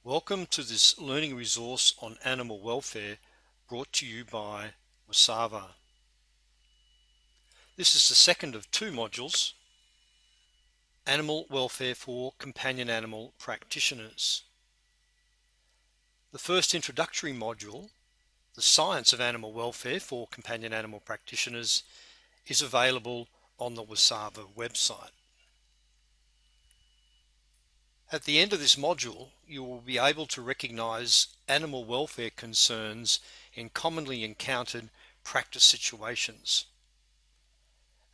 Welcome to this learning resource on animal welfare brought to you by WSAVA. This is the second of two modules, Animal Welfare for Companion Animal Practitioners. The first introductory module, The Science of Animal Welfare for Companion Animal Practitioners, is available on the WSAVA website. At the end of this module, you will be able to recognize animal welfare concerns in commonly encountered practice situations,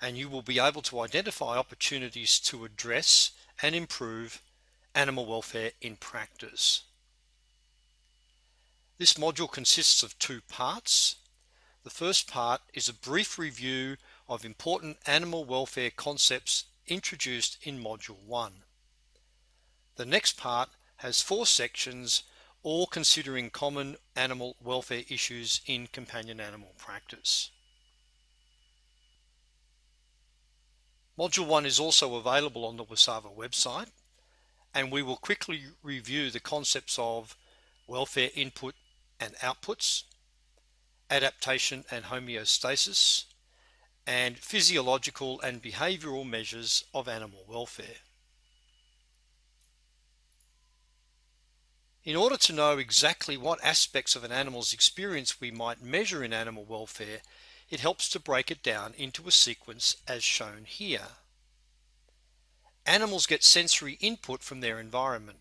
and you will be able to identify opportunities to address and improve animal welfare in practice. This module consists of two parts. The first part is a brief review of important animal welfare concepts introduced in Module 1. The next part has 4 sections, all considering common animal welfare issues in companion animal practice. Module 1 is also available on the WSAVA website, and we will quickly review the concepts of welfare input and outputs, adaptation and homeostasis, and physiological and behavioral measures of animal welfare. In order to know exactly what aspects of an animal's experience we might measure in animal welfare, it helps to break it down into a sequence as shown here. Animals get sensory input from their environment.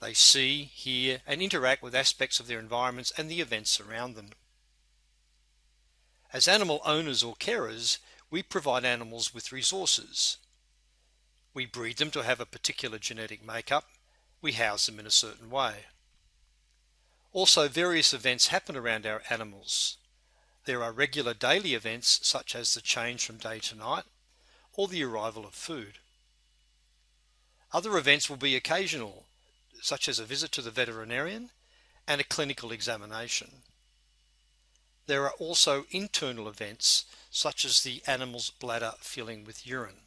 They see, hear, and interact with aspects of their environments and the events around them. As animal owners or carers, we provide animals with resources. We breed them to have a particular genetic makeup. We house them in a certain way. Also, various events happen around our animals. There are regular daily events such as the change from day to night or the arrival of food. Other events will be occasional, such as a visit to the veterinarian and a clinical examination. There are also internal events such as the animal's bladder filling with urine.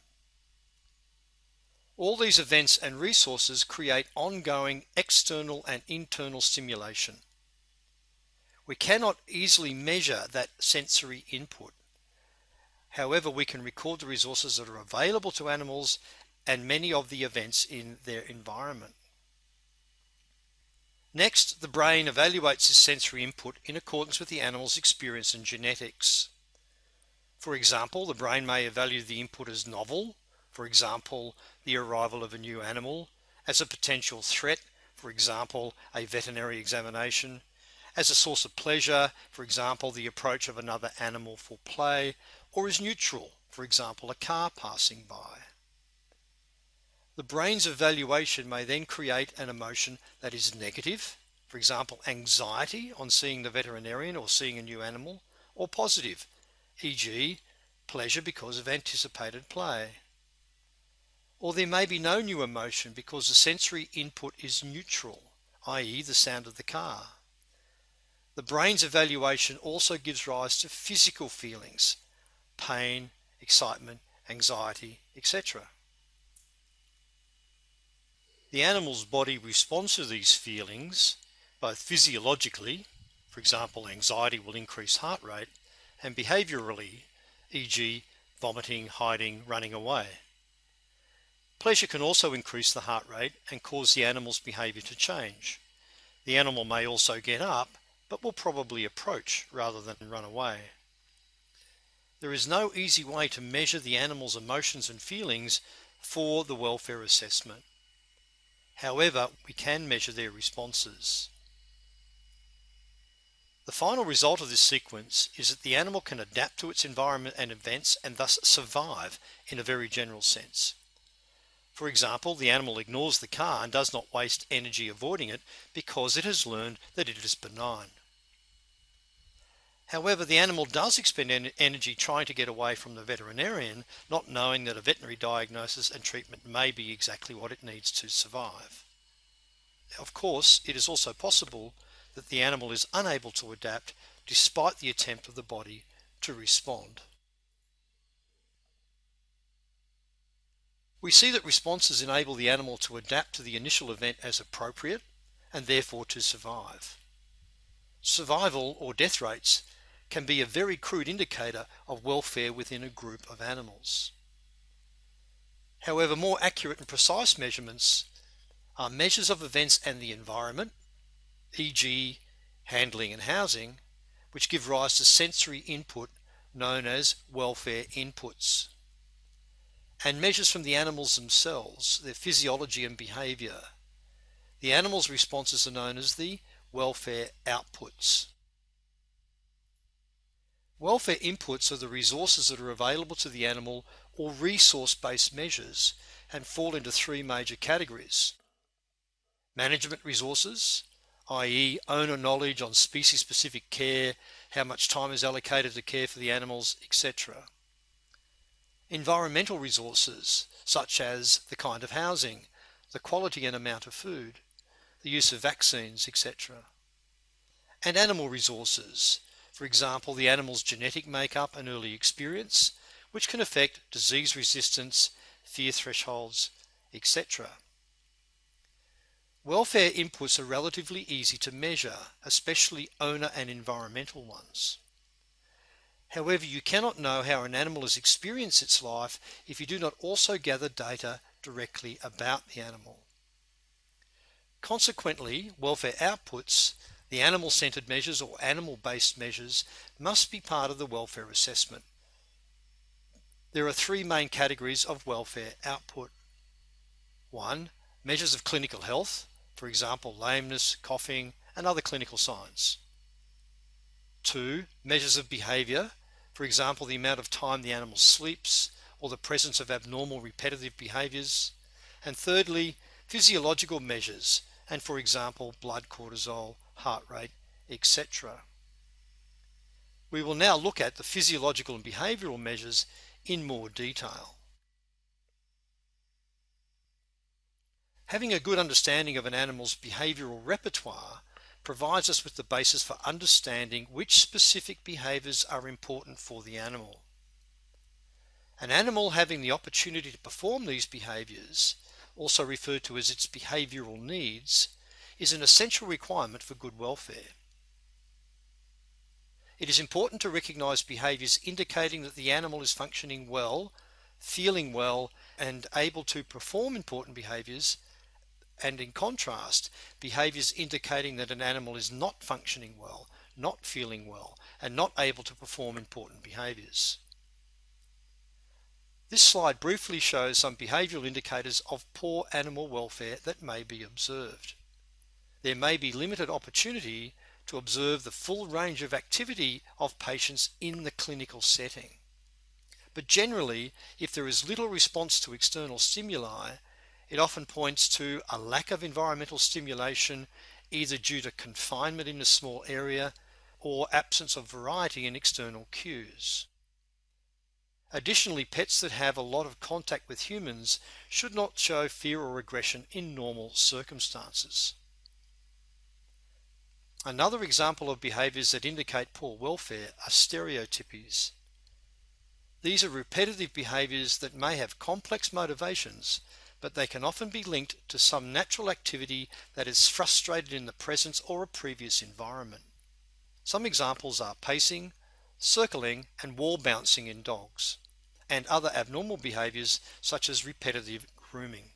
All these events and resources create ongoing external and internal stimulation. We cannot easily measure that sensory input. However, we can record the resources that are available to animals and many of the events in their environment. Next, the brain evaluates this sensory input in accordance with the animal's experience and genetics. For example, the brain may evaluate the input as novel, for example, the arrival of a new animal, as a potential threat, for example, a veterinary examination, as a source of pleasure, for example, the approach of another animal for play, or as neutral, for example, a car passing by. The brain's evaluation may then create an emotion that is negative, for example, anxiety on seeing the veterinarian or seeing a new animal, or positive, e.g., pleasure because of anticipated play. Or there may be no new emotion because the sensory input is neutral, i.e. the sound of the car. The brain's evaluation also gives rise to physical feelings, pain, excitement, anxiety, etc. The animal's body responds to these feelings both physiologically, for example, anxiety will increase heart rate, and behaviorally, e.g., vomiting, hiding, running away. Pleasure can also increase the heart rate and cause the animal's behavior to change. The animal may also get up, but will probably approach rather than run away. There is no easy way to measure the animal's emotions and feelings for the welfare assessment. However, we can measure their responses. The final result of this sequence is that the animal can adapt to its environment and events and thus survive in a very general sense. For example, the animal ignores the car and does not waste energy avoiding it because it has learned that it is benign. However, the animal does expend energy trying to get away from the veterinarian, not knowing that a veterinary diagnosis and treatment may be exactly what it needs to survive. Of course, it is also possible that the animal is unable to adapt despite the attempt of the body to respond. We see that responses enable the animal to adapt to the initial event as appropriate and therefore to survive. Survival or death rates can be a very crude indicator of welfare within a group of animals. However, more accurate and precise measurements are measures of events and the environment, e.g. handling and housing, which give rise to sensory input known as welfare inputs, and measures from the animals themselves, their physiology and behavior. The animal's responses are known as the welfare outputs. Welfare inputs are the resources that are available to the animal or resource-based measures and fall into three major categories. Management resources, i.e. owner knowledge on species-specific care, how much time is allocated to care for the animals, etc. Environmental resources, such as the kind of housing, the quality and amount of food, the use of vaccines, etc. And animal resources, for example, the animal's genetic makeup and early experience, which can affect disease resistance, fear thresholds, etc. Welfare inputs are relatively easy to measure, especially owner and environmental ones. However, you cannot know how an animal has experienced its life if you do not also gather data directly about the animal. Consequently, welfare outputs, the animal-centered measures or animal-based measures, must be part of the welfare assessment. There are three main categories of welfare output. 1. Measures of clinical health, for example, lameness, coughing, and other clinical signs. 2. Measures of behavior, for example, the amount of time the animal sleeps or the presence of abnormal repetitive behaviors. And thirdly, physiological measures, and for example, blood cortisol, heart rate, etc. We will now look at the physiological and behavioral measures in more detail. Having a good understanding of an animal's behavioral repertoire provides us with the basis for understanding which specific behaviors are important for the animal. An animal having the opportunity to perform these behaviors, also referred to as its behavioral needs, is an essential requirement for good welfare. It is important to recognize behaviors indicating that the animal is functioning well, feeling well, and able to perform important behaviors, and in contrast, behaviors indicating that an animal is not functioning well, not feeling well, and not able to perform important behaviors. This slide briefly shows some behavioral indicators of poor animal welfare that may be observed. There may be limited opportunity to observe the full range of activity of patients in the clinical setting. But generally, if there is little response to external stimuli, it often points to a lack of environmental stimulation, either due to confinement in a small area or absence of variety in external cues. Additionally, pets that have a lot of contact with humans should not show fear or aggression in normal circumstances. Another example of behaviors that indicate poor welfare are stereotypies. These are repetitive behaviors that may have complex motivations, but they can often be linked to some natural activity that is frustrated in the presence or a previous environment. Some examples are pacing, circling, and wall bouncing in dogs, and other abnormal behaviors such as repetitive grooming.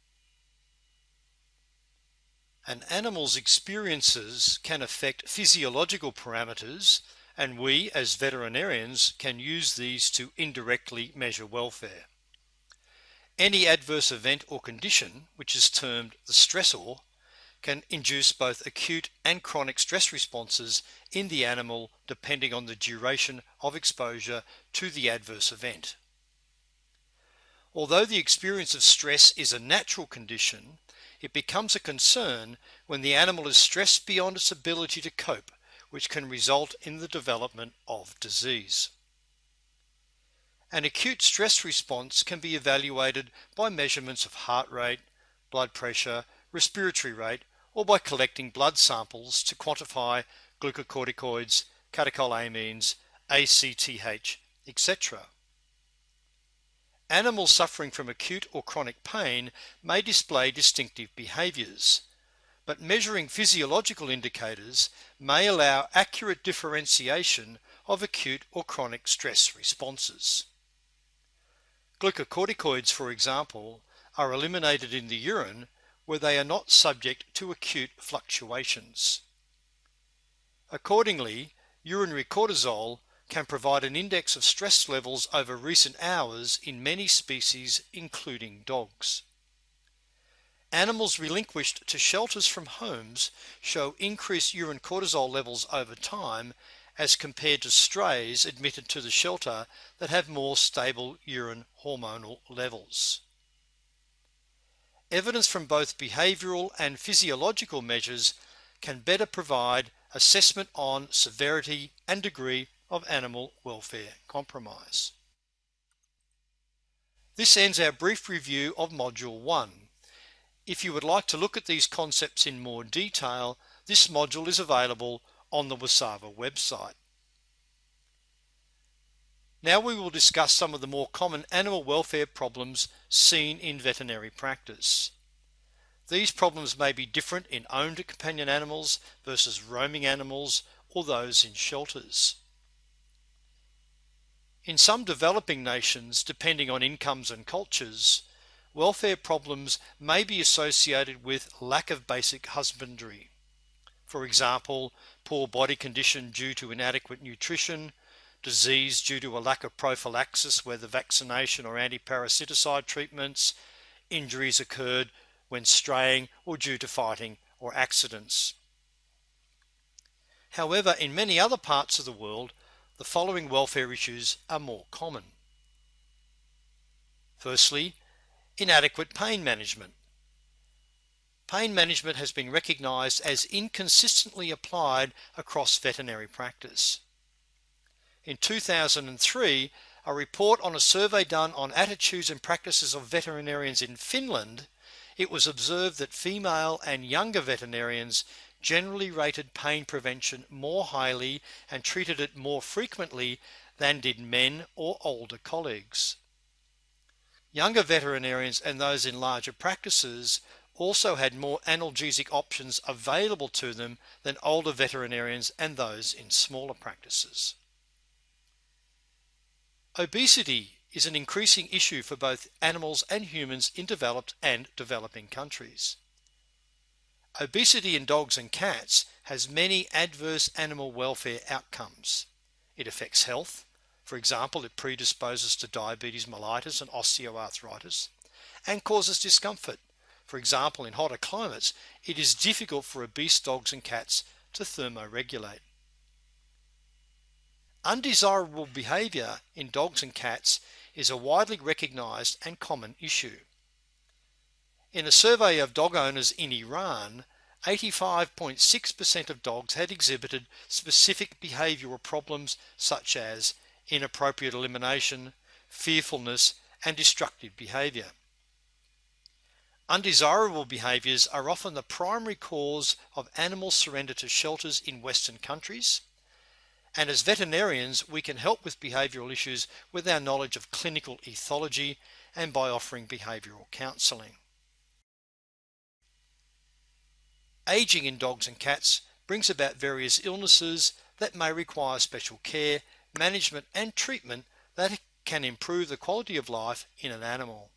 An animal's experiences can affect physiological parameters, and we as veterinarians can use these to indirectly measure welfare. Any adverse event or condition, which is termed the stressor, can induce both acute and chronic stress responses in the animal depending on the duration of exposure to the adverse event. Although the experience of stress is a natural condition, it becomes a concern when the animal is stressed beyond its ability to cope, which can result in the development of disease. An acute stress response can be evaluated by measurements of heart rate, blood pressure, respiratory rate, or by collecting blood samples to quantify glucocorticoids, catecholamines, ACTH, etc. Animals suffering from acute or chronic pain may display distinctive behaviours, but measuring physiological indicators may allow accurate differentiation of acute or chronic stress responses. Glucocorticoids, for example, are eliminated in the urine where they are not subject to acute fluctuations. Accordingly, urinary cortisol can provide an index of stress levels over recent hours in many species, including dogs. Animals relinquished to shelters from homes show increased urine cortisol levels over time as compared to strays admitted to the shelter that have more stable urine hormonal levels. Evidence from both behavioural and physiological measures can better provide assessment on severity and degree of animal welfare compromise. This ends our brief review of Module 1. If you would like to look at these concepts in more detail, this module is available on the WSAVA website. Now we will discuss some of the more common animal welfare problems seen in veterinary practice. These problems may be different in owned companion animals versus roaming animals or those in shelters. In some developing nations, depending on incomes and cultures, welfare problems may be associated with lack of basic husbandry. For example, poor body condition due to inadequate nutrition, disease due to a lack of prophylaxis, whether vaccination or antiparasiticide treatments, injuries occurred when straying or due to fighting or accidents. However, in many other parts of the world, the following welfare issues are more common. Firstly, inadequate pain management. Pain management has been recognised as inconsistently applied across veterinary practice. In 2003, a report on a survey done on attitudes and practices of veterinarians in Finland, it was observed that female and younger veterinarians generally rated pain prevention more highly and treated it more frequently than did men or older colleagues. Younger veterinarians and those in larger practices also had more analgesic options available to them than older veterinarians and those in smaller practices. Obesity is an increasing issue for both animals and humans in developed and developing countries. Obesity in dogs and cats has many adverse animal welfare outcomes. It affects health. For example, it predisposes to diabetes mellitus and osteoarthritis, and causes discomfort. For example, in hotter climates, it is difficult for obese dogs and cats to thermoregulate. Undesirable behaviour in dogs and cats is a widely recognised and common issue. In a survey of dog owners in Iran, 85.6% of dogs had exhibited specific behavioural problems such as inappropriate elimination, fearfulness, and destructive behaviour. Undesirable behaviours are often the primary cause of animal surrender to shelters in Western countries, and as veterinarians we can help with behavioural issues with our knowledge of clinical ethology and by offering behavioural counselling. Aging in dogs and cats brings about various illnesses that may require special care, management and treatment that can improve the quality of life in an animal.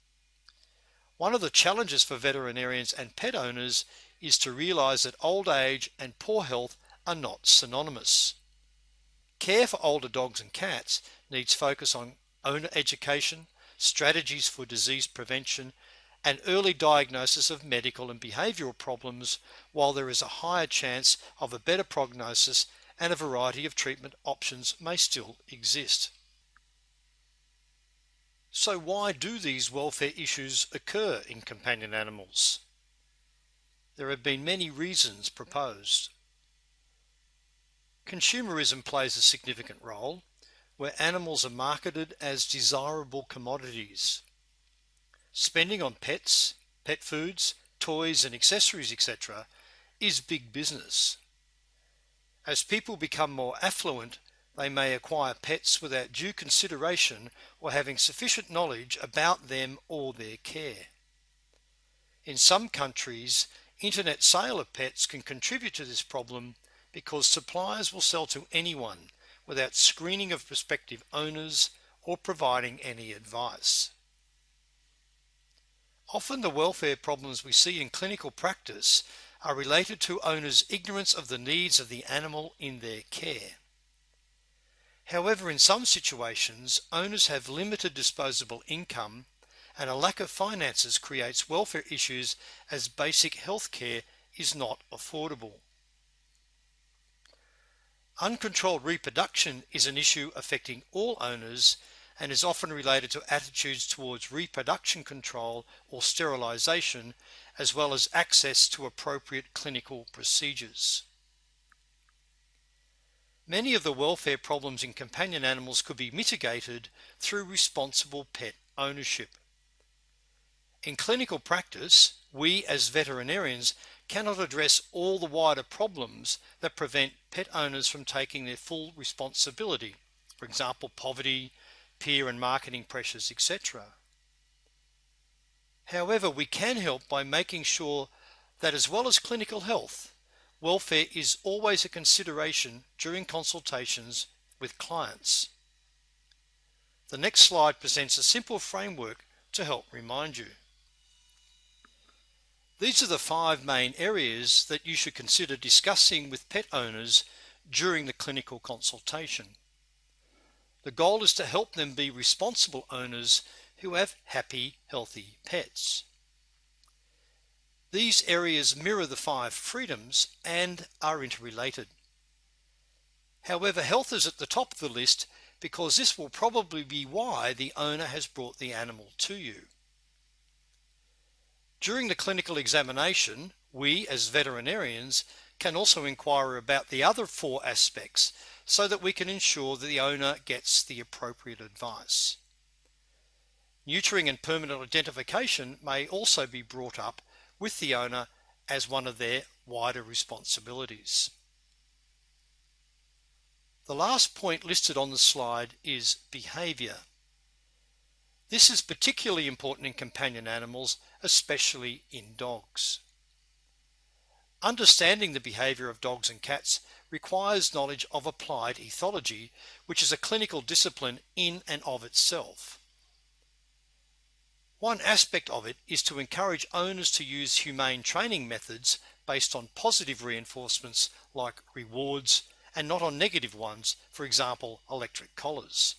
One of the challenges for veterinarians and pet owners is to realise that old age and poor health are not synonymous. Care for older dogs and cats needs focus on owner education, strategies for disease prevention, and early diagnosis of medical and behavioural problems, while there is a higher chance of a better prognosis and a variety of treatment options may still exist. So why do these welfare issues occur in companion animals? There have been many reasons proposed. Consumerism plays a significant role, where animals are marketed as desirable commodities. Spending on pets, pet foods, toys and accessories, etc. is big business. As people become more affluent, they may acquire pets without due consideration or having sufficient knowledge about them or their care. In some countries, internet sale of pets can contribute to this problem because suppliers will sell to anyone without screening of prospective owners or providing any advice. Often the welfare problems we see in clinical practice are related to owners' ignorance of the needs of the animal in their care. However, in some situations, owners have limited disposable income and a lack of finances creates welfare issues as basic health care is not affordable. Uncontrolled reproduction is an issue affecting all owners and is often related to attitudes towards reproduction control or sterilization, as well as access to appropriate clinical procedures. Many of the welfare problems in companion animals could be mitigated through responsible pet ownership. In clinical practice, we as veterinarians cannot address all the wider problems that prevent pet owners from taking their full responsibility, for example, poverty, peer and marketing pressures, etc. However, we can help by making sure that as well as clinical health, welfare is always a consideration during consultations with clients. The next slide presents a simple framework to help remind you. These are the 5 main areas that you should consider discussing with pet owners during the clinical consultation. The goal is to help them be responsible owners who have happy, healthy pets. These areas mirror the 5 freedoms and are interrelated. However, health is at the top of the list because this will probably be why the owner has brought the animal to you. During the clinical examination, we as veterinarians can also inquire about the other 4 aspects so that we can ensure that the owner gets the appropriate advice. Neutering and permanent identification may also be brought up with the owner as one of their wider responsibilities. The last point listed on the slide is behavior. This is particularly important in companion animals, especially in dogs. Understanding the behavior of dogs and cats requires knowledge of applied ethology, which is a clinical discipline in and of itself. One aspect of it is to encourage owners to use humane training methods based on positive reinforcements like rewards and not on negative ones, for example, electric collars.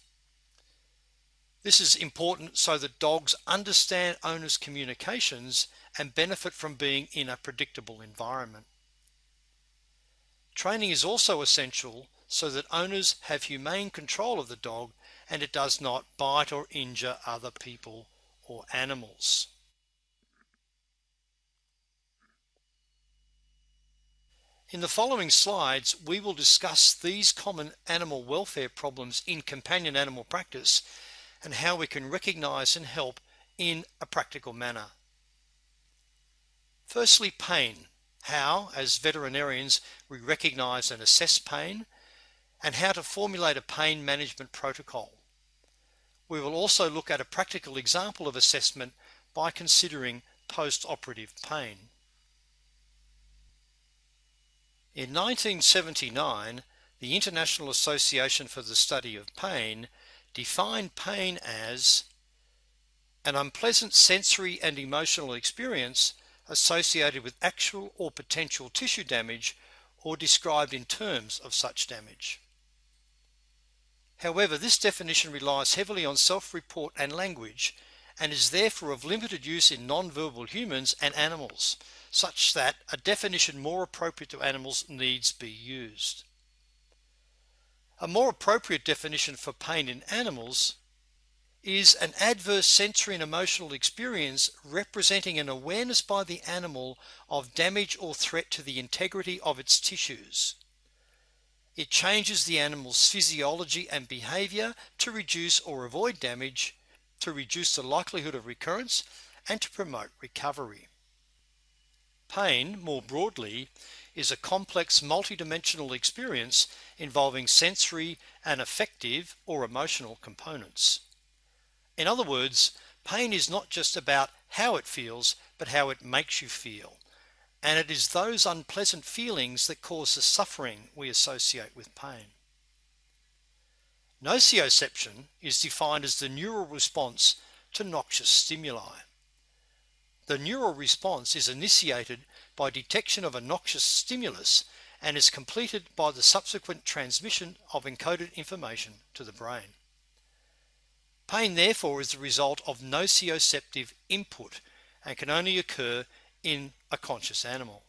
This is important so that dogs understand owners' communications and benefit from being in a predictable environment. Training is also essential so that owners have humane control of the dog and it does not bite or injure other people or animals. In the following slides, we will discuss these common animal welfare problems in companion animal practice and how we can recognize and help in a practical manner. Firstly, pain. How, as veterinarians, we recognize and assess pain, and how to formulate a pain management protocol. We will also look at a practical example of assessment by considering post-operative pain. In 1979, the International Association for the Study of Pain defined pain as an unpleasant sensory and emotional experience associated with actual or potential tissue damage or described in terms of such damage. However, this definition relies heavily on self-report and language and is therefore of limited use in non-verbal humans and animals, such that a definition more appropriate to animals needs be used. A more appropriate definition for pain in animals is an adverse sensory and emotional experience representing an awareness by the animal of damage or threat to the integrity of its tissues. It changes the animal's physiology and behavior to reduce or avoid damage, to reduce the likelihood of recurrence, and to promote recovery. Pain, more broadly, is a complex multidimensional experience involving sensory and affective or emotional components. In other words, pain is not just about how it feels, but how it makes you feel. And it is those unpleasant feelings that cause the suffering we associate with pain. Nociception is defined as the neural response to noxious stimuli. The neural response is initiated by detection of a noxious stimulus and is completed by the subsequent transmission of encoded information to the brain. Pain, therefore, is the result of nociceptive input and can only occur in a conscious animal.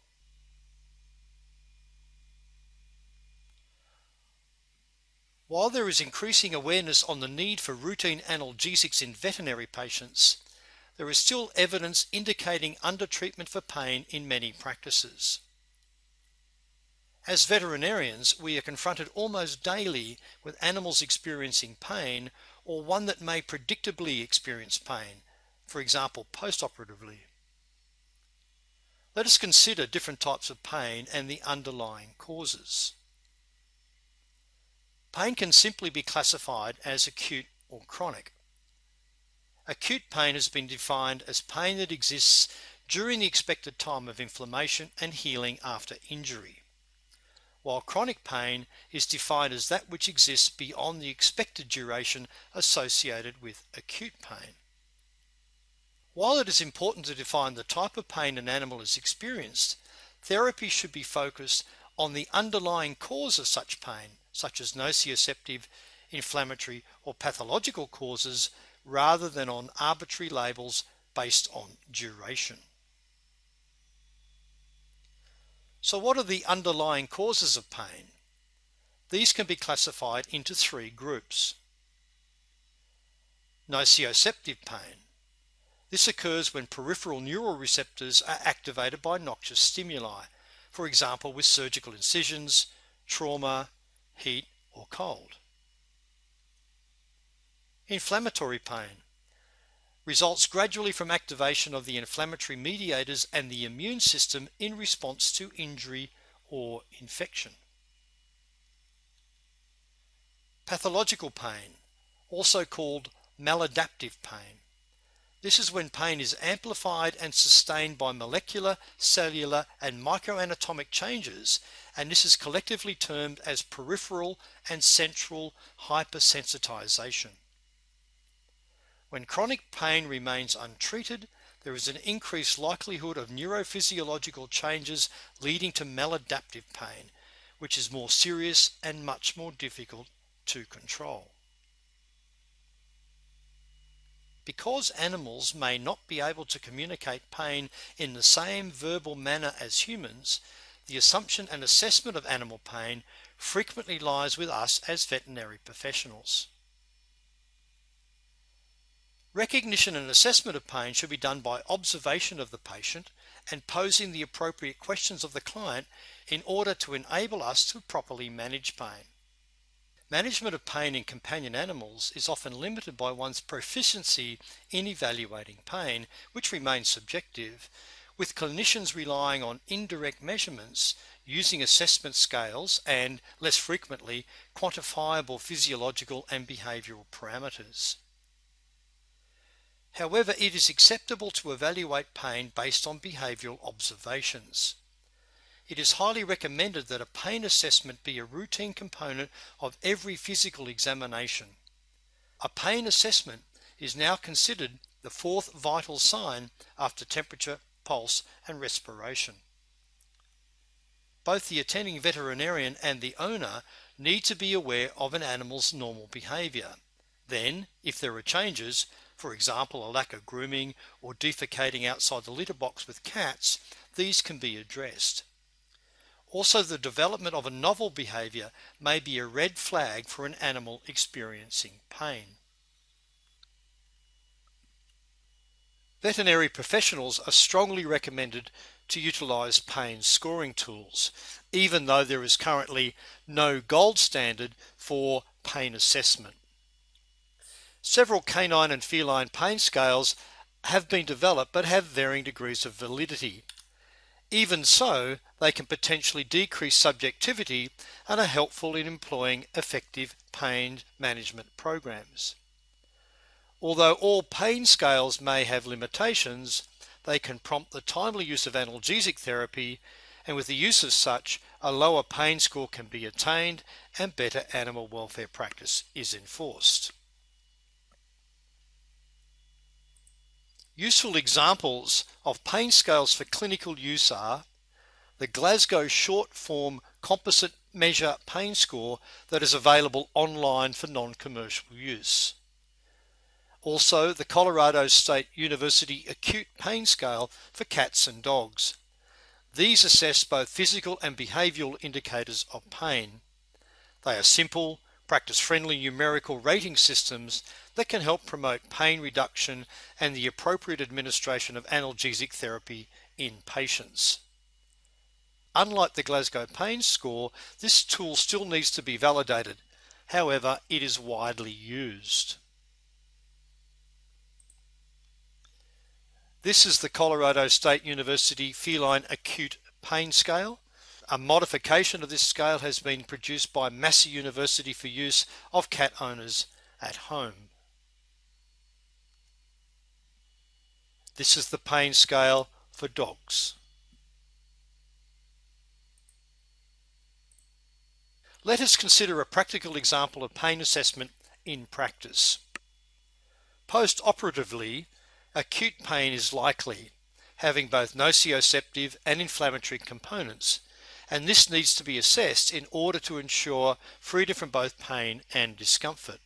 While there is increasing awareness on the need for routine analgesics in veterinary patients, there is still evidence indicating undertreatment for pain in many practices. As veterinarians, we are confronted almost daily with animals experiencing pain or one that may predictably experience pain, for example, postoperatively. Let us consider different types of pain and the underlying causes. Pain can simply be classified as acute or chronic. Acute pain has been defined as pain that exists during the expected time of inflammation and healing after injury, while chronic pain is defined as that which exists beyond the expected duration associated with acute pain. While it is important to define the type of pain an animal has experienced, therapy should be focused on the underlying cause of such pain, such as nociceptive, inflammatory, or pathological causes, rather than on arbitrary labels based on duration. So what are the underlying causes of pain? These can be classified into three groups. Nociceptive pain. This occurs when peripheral neural receptors are activated by noxious stimuli, for example with surgical incisions, trauma, heat, or cold. Inflammatory pain results gradually from activation of the inflammatory mediators and the immune system in response to injury or infection. Pathological pain, also called maladaptive pain. This is when pain is amplified and sustained by molecular, cellular, and microanatomic changes, and this is collectively termed as peripheral and central hypersensitization. When chronic pain remains untreated, there is an increased likelihood of neurophysiological changes leading to maladaptive pain, which is more serious and much more difficult to control. Because animals may not be able to communicate pain in the same verbal manner as humans, the assumption and assessment of animal pain frequently lies with us as veterinary professionals. Recognition and assessment of pain should be done by observation of the patient and posing the appropriate questions of the client in order to enable us to properly manage pain. Management of pain in companion animals is often limited by one's proficiency in evaluating pain, which remains subjective, with clinicians relying on indirect measurements using assessment scales and, less frequently, quantifiable physiological and behavioral parameters. However, it is acceptable to evaluate pain based on behavioral observations. It is highly recommended that a pain assessment be a routine component of every physical examination. A pain assessment is now considered the fourth vital sign after temperature, pulse, and respiration. Both the attending veterinarian and the owner need to be aware of an animal's normal behavior. Then, if there are changes, for example a lack of grooming or defecating outside the litter box with cats, these can be addressed. Also, the development of a novel behavior may be a red flag for an animal experiencing pain. Veterinary professionals are strongly recommended to utilize pain scoring tools, even though there is currently no gold standard for pain assessment. Several canine and feline pain scales have been developed but have varying degrees of validity. Even so, they can potentially decrease subjectivity and are helpful in employing effective pain management programs. Although all pain scales may have limitations, they can prompt the timely use of analgesic therapy, and with the use of such, a lower pain score can be attained and better animal welfare practice is enforced. Useful examples of pain scales for clinical use are the Glasgow Short Form Composite Measure Pain Score that is available online for non-commercial use. Also, the Colorado State University Acute Pain Scale for cats and dogs. These assess both physical and behavioural indicators of pain. They are simple, practice-friendly numerical rating systems that can help promote pain reduction and the appropriate administration of analgesic therapy in patients. Unlike the Glasgow Pain Score, this tool still needs to be validated. However, it is widely used. This is the Colorado State University Feline Acute Pain Scale. A modification of this scale has been produced by Massey University for use of cat owners at home. This is the pain scale for dogs. Let us consider a practical example of pain assessment in practice. Post-operatively, acute pain is likely, having both nociceptive and inflammatory components, and this needs to be assessed in order to ensure freedom from both pain and discomfort.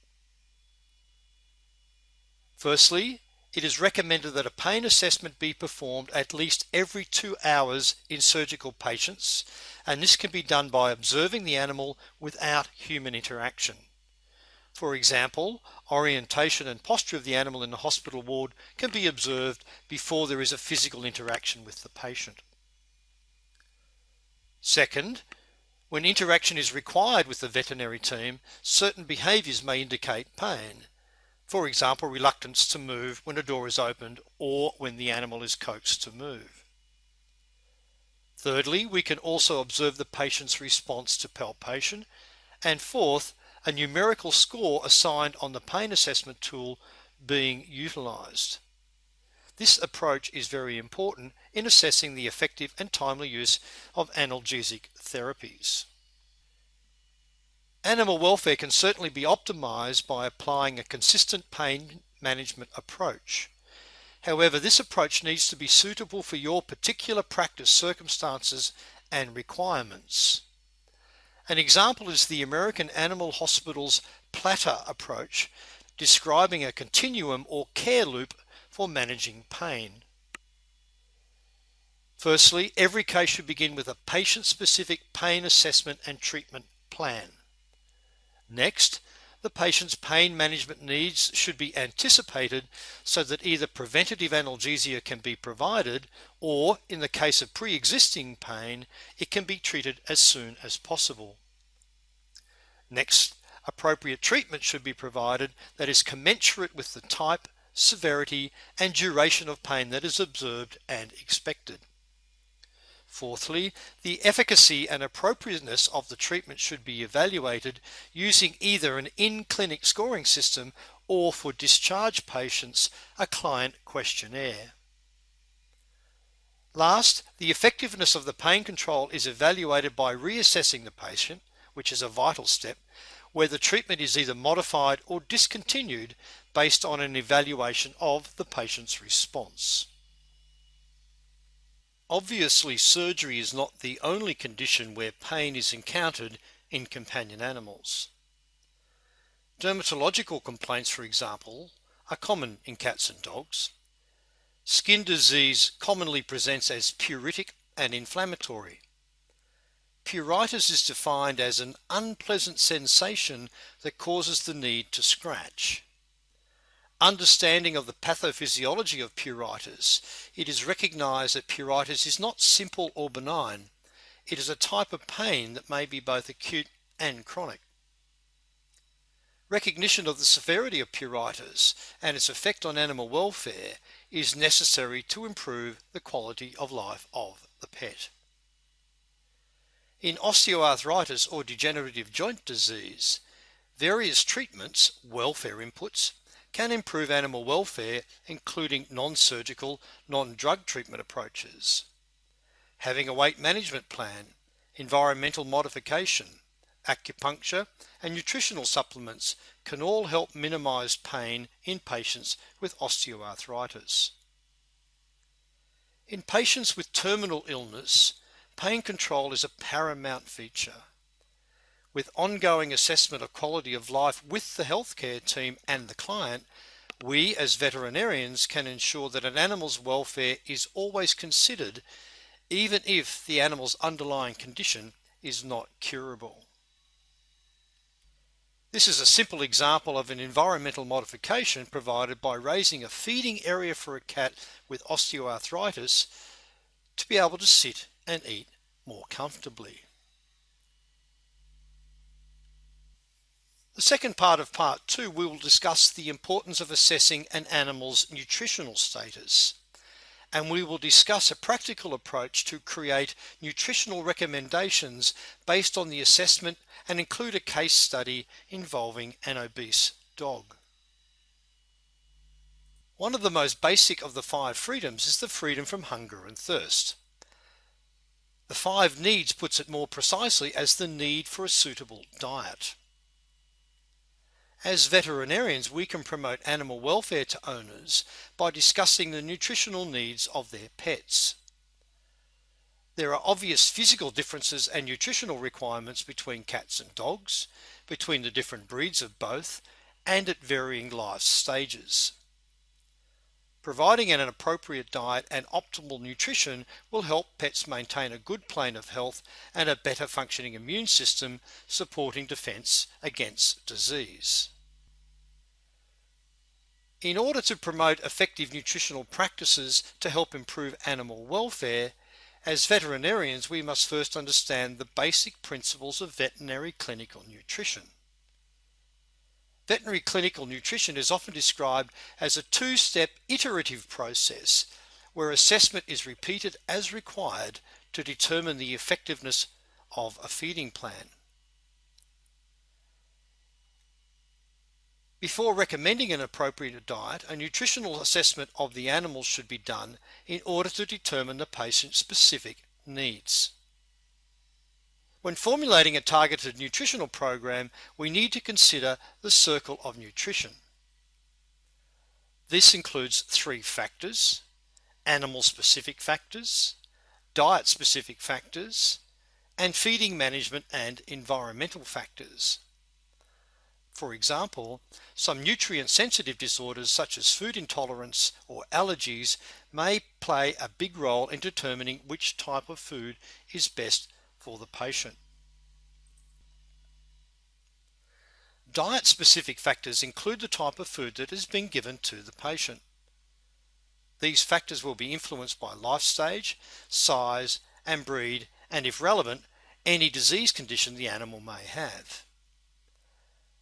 Firstly, it is recommended that a pain assessment be performed at least every 2 hours in surgical patients, and this can be done by observing the animal without human interaction. For example, orientation and posture of the animal in the hospital ward can be observed before there is a physical interaction with the patient. Second, when interaction is required with the veterinary team, certain behaviours may indicate pain. For example, reluctance to move when a door is opened or when the animal is coaxed to move. Thirdly, we can also observe the patient's response to palpation. And fourth, a numerical score assigned on the pain assessment tool being utilised. This approach is very important in assessing the effective and timely use of analgesic therapies. Animal welfare can certainly be optimised by applying a consistent pain management approach. However, this approach needs to be suitable for your particular practice circumstances and requirements. An example is the American Animal Hospital's platter approach, describing a continuum or care loop for managing pain. Firstly, every case should begin with a patient-specific pain assessment and treatment plan. Next, the patient's pain management needs should be anticipated so that either preventative analgesia can be provided or, in the case of pre-existing pain, it can be treated as soon as possible. Next, appropriate treatment should be provided that is commensurate with the type, severity, and duration of pain that is observed and expected. Fourthly, the efficacy and appropriateness of the treatment should be evaluated using either an in-clinic scoring system or, for discharge patients, a client questionnaire. Last, the effectiveness of the pain control is evaluated by reassessing the patient, which is a vital step, where the treatment is either modified or discontinued based on an evaluation of the patient's response. Obviously, surgery is not the only condition where pain is encountered in companion animals. Dermatological complaints, for example, are common in cats and dogs. Skin disease commonly presents as pruritic and inflammatory. Pruritus is defined as an unpleasant sensation that causes the need to scratch. Understanding of the pathophysiology of pruritus, it is recognized that pruritus is not simple or benign. It is a type of pain that may be both acute and chronic. Recognition of the severity of pruritus and its effect on animal welfare is necessary to improve the quality of life of the pet. In osteoarthritis or degenerative joint disease, various treatments, welfare inputs, can improve animal welfare, including non-surgical, non-drug treatment approaches. Having a weight management plan, environmental modification, acupuncture, and nutritional supplements can all help minimize pain in patients with osteoarthritis. In patients with terminal illness, pain control is a paramount feature. With ongoing assessment of quality of life with the healthcare team and the client, we as veterinarians can ensure that an animal's welfare is always considered, even if the animal's underlying condition is not curable. This is a simple example of an environmental modification provided by raising a feeding area for a cat with osteoarthritis to be able to sit and eat more comfortably. The second part of part 2, we will discuss the importance of assessing an animal's nutritional status, and we will discuss a practical approach to create nutritional recommendations based on the assessment and include a case study involving an obese dog. One of the most basic of the 5 freedoms is the freedom from hunger and thirst. The 5 needs puts it more precisely as the need for a suitable diet. As veterinarians, we can promote animal welfare to owners by discussing the nutritional needs of their pets. There are obvious physical differences and nutritional requirements between cats and dogs, between the different breeds of both, and at varying life stages. Providing an appropriate diet and optimal nutrition will help pets maintain a good plane of health and a better functioning immune system, supporting defense against disease. In order to promote effective nutritional practices to help improve animal welfare, as veterinarians, we must first understand the basic principles of veterinary clinical nutrition. Veterinary clinical nutrition is often described as a 2-step iterative process where assessment is repeated as required to determine the effectiveness of a feeding plan. Before recommending an appropriate diet, a nutritional assessment of the animal should be done in order to determine the patient's specific needs. When formulating a targeted nutritional program, we need to consider the circle of nutrition. This includes 3 factors: animal-specific factors, diet-specific factors, and feeding management and environmental factors. For example, some nutrient-sensitive disorders such as food intolerance or allergies may play a big role in determining which type of food is best for the patient. Diet-specific factors include the type of food that is being given to the patient. These factors will be influenced by life stage, size and breed, and if relevant, any disease condition the animal may have.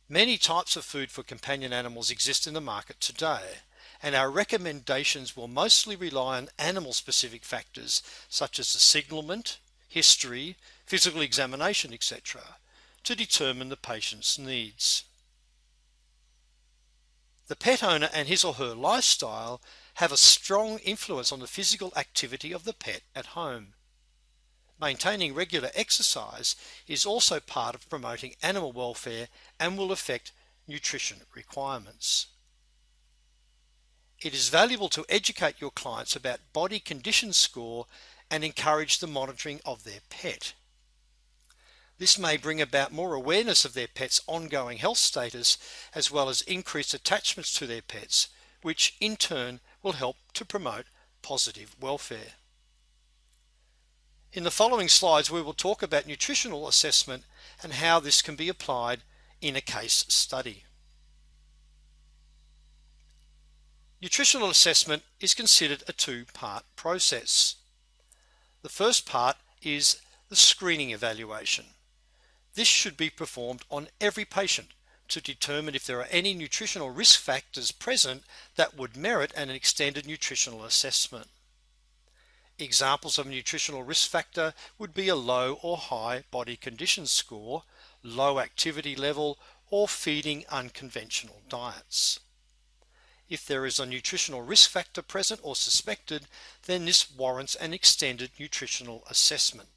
Many types of food for companion animals exist in the market today, and our recommendations will mostly rely on animal-specific factors such as the signalment, history, physical examination, etc., to determine the patient's needs. The pet owner and his or her lifestyle have a strong influence on the physical activity of the pet at home. Maintaining regular exercise is also part of promoting animal welfare and will affect nutrition requirements. It is valuable to educate your clients about body condition score and encourage the monitoring of their pet. This may bring about more awareness of their pet's ongoing health status as well as increased attachments to their pets, which in turn will help to promote positive welfare. In the following slides, we will talk about nutritional assessment and how this can be applied in a case study. Nutritional assessment is considered a 2-part process. The first part is the screening evaluation. This should be performed on every patient to determine if there are any nutritional risk factors present that would merit an extended nutritional assessment. Examples of a nutritional risk factor would be a low or high body condition score, low activity level, or feeding unconventional diets. If there is a nutritional risk factor present or suspected, then this warrants an extended nutritional assessment.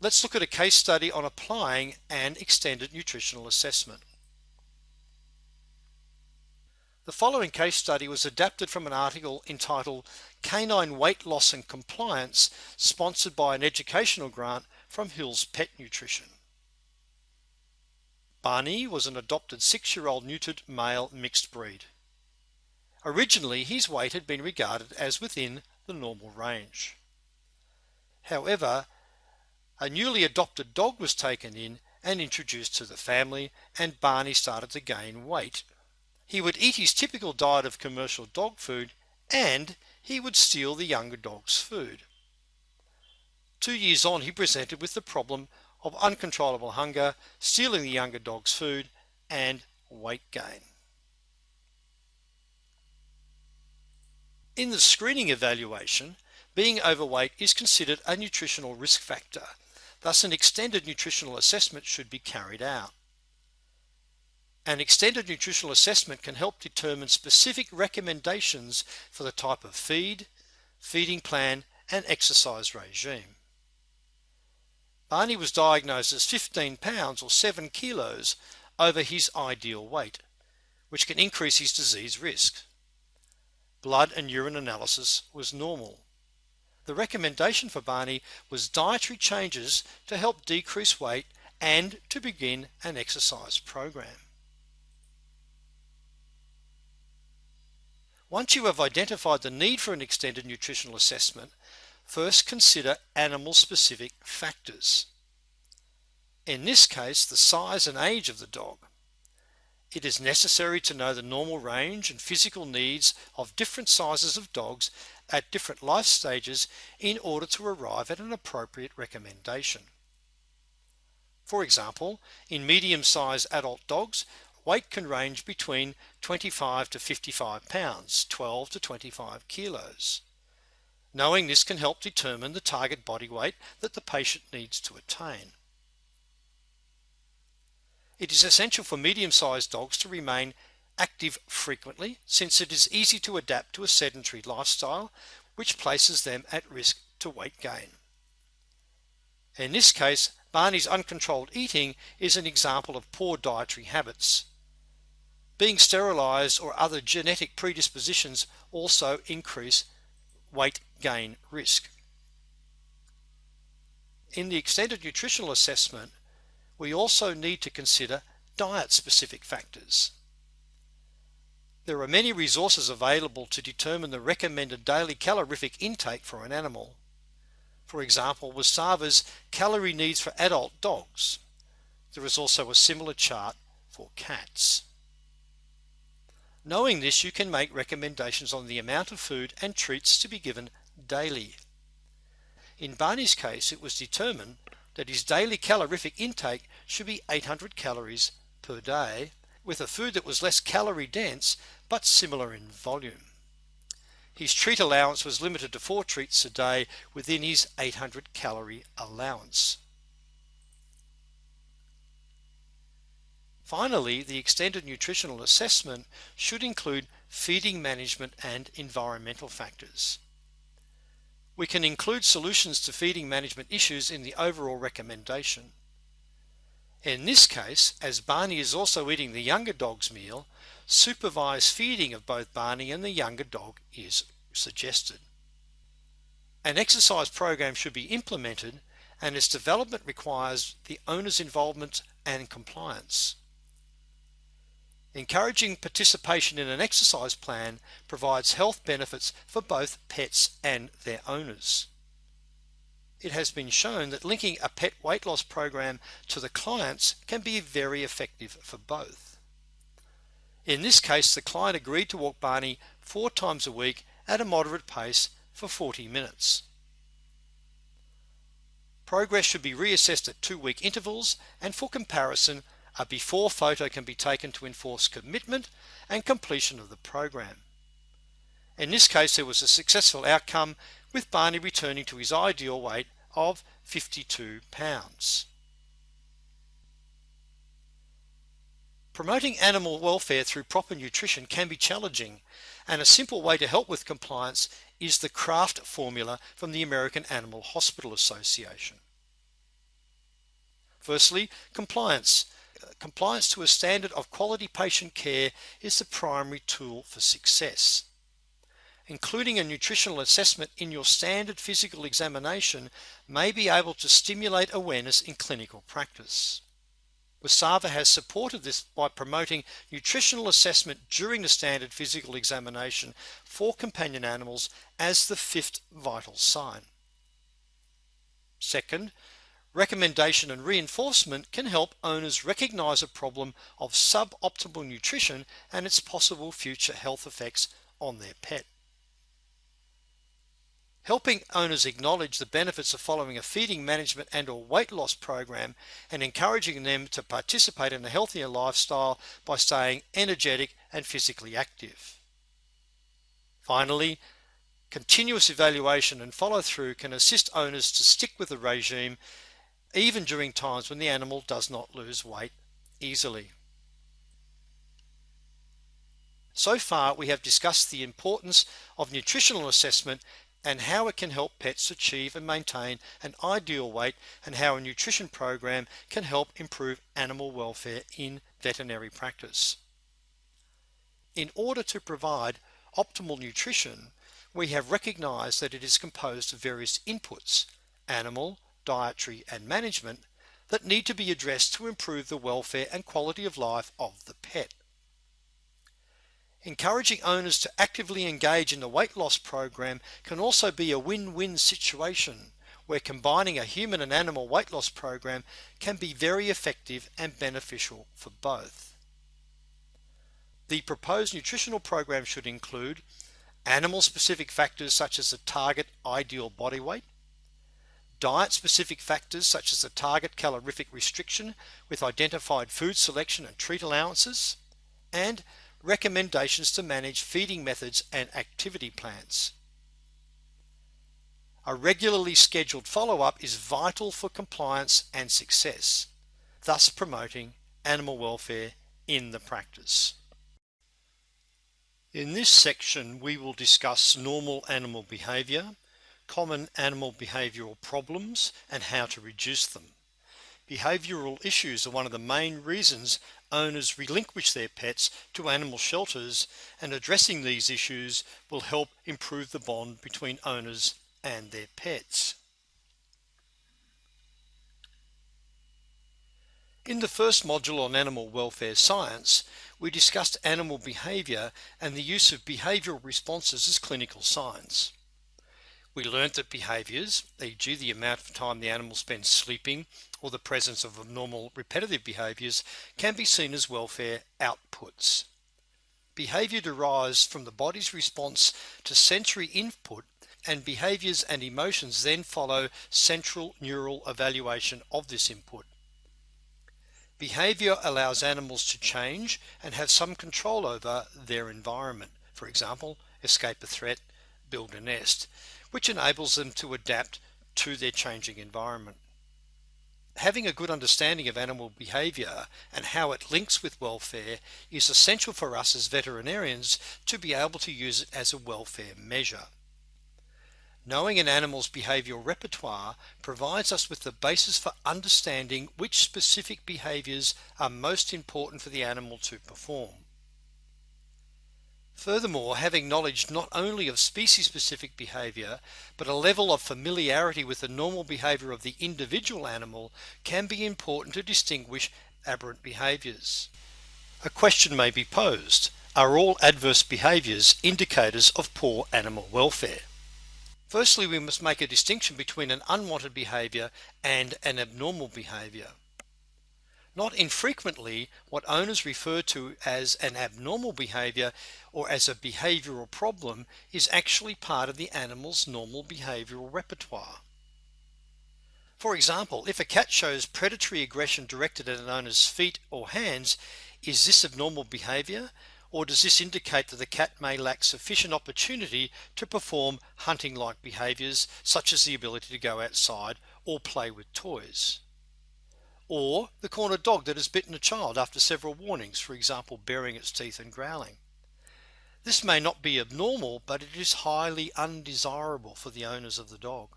Let's look at a case study on applying an extended nutritional assessment. The following case study was adapted from an article entitled Canine Weight Loss and Compliance, sponsored by an educational grant from Hill's Pet Nutrition. Barney was an adopted 6-year-old neutered male mixed breed. Originally, his weight had been regarded as within the normal range. However, a newly adopted dog was taken in and introduced to the family, and Barney started to gain weight. He would eat his typical diet of commercial dog food, and he would steal the younger dog's food. 2 years on, he presented with the problem of uncontrollable hunger, stealing the younger dog's food, and weight gain. In the screening evaluation, being overweight is considered a nutritional risk factor. Thus, an extended nutritional assessment should be carried out. An extended nutritional assessment can help determine specific recommendations for the type of feed, feeding plan, and exercise regime. Barney was diagnosed as 15 pounds or 7 kilos over his ideal weight, which can increase his disease risk. Blood and urine analysis was normal. The recommendation for Barney was dietary changes to help decrease weight and to begin an exercise program. Once you have identified the need for an extended nutritional assessment, first consider animal-specific factors. In this case, the size and age of the dog. It is necessary to know the normal range and physical needs of different sizes of dogs at different life stages in order to arrive at an appropriate recommendation. For example, in medium-sized adult dogs, weight can range between 25 to 55 pounds, 12 to 25 kilos. Knowing this can help determine the target body weight that the patient needs to attain. It is essential for medium-sized dogs to remain active frequently, since it is easy to adapt to a sedentary lifestyle, which places them at risk to weight gain. In this case, Barney's uncontrolled eating is an example of poor dietary habits. Being sterilized or other genetic predispositions also increase weight gain risk. In the extended nutritional assessment, we also need to consider diet-specific factors. There are many resources available to determine the recommended daily calorific intake for an animal. For example, WSAVA's calorie needs for adult dogs. There is also a similar chart for cats. Knowing this, you can make recommendations on the amount of food and treats to be given daily. In Barney's case, it was determined that his daily calorific intake should be 800 calories per day, with a food that was less calorie dense but similar in volume. His treat allowance was limited to 4 treats a day within his 800 calorie allowance. Finally, the extended nutritional assessment should include feeding management and environmental factors. We can include solutions to feeding management issues in the overall recommendation. In this case, as Barney is also eating the younger dog's meal, supervised feeding of both Barney and the younger dog is suggested. An exercise program should be implemented, and its development requires the owner's involvement and compliance. Encouraging participation in an exercise plan provides health benefits for both pets and their owners. It has been shown that linking a pet weight loss program to the clients can be very effective for both. In this case, the client agreed to walk Barney 4 times a week at a moderate pace for 40 minutes. Progress should be reassessed at 2-week intervals, and for comparison, a before photo can be taken to enforce commitment and completion of the program. In this case, there was a successful outcome with Barney returning to his ideal weight of 52 pounds. Promoting animal welfare through proper nutrition can be challenging, and a simple way to help with compliance is the Kraft formula from the American Animal Hospital Association. Firstly, compliance. Compliance to a standard of quality patient care is the primary tool for success. Including a nutritional assessment in your standard physical examination may be able to stimulate awareness in clinical practice. WSAVA has supported this by promoting nutritional assessment during the standard physical examination for companion animals as the fifth vital sign. Second, recommendation and reinforcement can help owners recognize a problem of suboptimal nutrition and its possible future health effects on their pet. Helping owners acknowledge the benefits of following a feeding management and/or weight loss program and encouraging them to participate in a healthier lifestyle by staying energetic and physically active. Finally, continuous evaluation and follow-through can assist owners to stick with the regime even during times when the animal does not lose weight easily. So far, we have discussed the importance of nutritional assessment and how it can help pets achieve and maintain an ideal weight, and how a nutrition program can help improve animal welfare in veterinary practice. In order to provide optimal nutrition, we have recognized that it is composed of various inputs, animal, dietary, and management, that need to be addressed to improve the welfare and quality of life of the pet. Encouraging owners to actively engage in the weight loss program can also be a win-win situation, where combining a human and animal weight loss program can be very effective and beneficial for both. The proposed nutritional program should include animal-specific factors such as the target ideal body weight, diet-specific factors such as the target calorific restriction with identified food selection and treat allowances, and recommendations to manage feeding methods and activity plans. A regularly scheduled follow-up is vital for compliance and success, thus promoting animal welfare in the practice. In this section, we will discuss normal animal behavior, common animal behavioral problems, and how to reduce them. Behavioral issues are one of the main reasons owners relinquish their pets to animal shelters, and addressing these issues will help improve the bond between owners and their pets. In the first module on animal welfare science, we discussed animal behavior and the use of behavioral responses as clinical signs. We learnt that behaviors, e.g. the amount of time the animal spends sleeping or the presence of abnormal repetitive behaviors, can be seen as welfare outputs. Behavior derives from the body's response to sensory input, and behaviors and emotions then follow central neural evaluation of this input. Behavior allows animals to change and have some control over their environment. For example, escape a threat, build a nest, which enables them to adapt to their changing environment. Having a good understanding of animal behavior and how it links with welfare is essential for us as veterinarians to be able to use it as a welfare measure. Knowing an animal's behavioral repertoire provides us with the basis for understanding which specific behaviors are most important for the animal to perform. Furthermore, having knowledge not only of species-specific behavior, but a level of familiarity with the normal behavior of the individual animal can be important to distinguish aberrant behaviors. A question may be posed: are all adverse behaviors indicators of poor animal welfare? Firstly, we must make a distinction between an unwanted behavior and an abnormal behavior. Not infrequently, what owners refer to as an abnormal behavior or as a behavioral problem is actually part of the animal's normal behavioral repertoire. For example, if a cat shows predatory aggression directed at an owner's feet or hands, is this abnormal behavior, Or does this indicate that the cat may lack sufficient opportunity to perform hunting-like behaviours such as the ability to go outside or play with toys? Or the cornered dog that has bitten a child after several warnings, for example, baring its teeth and growling. This may not be abnormal, but it is highly undesirable for the owners of the dog.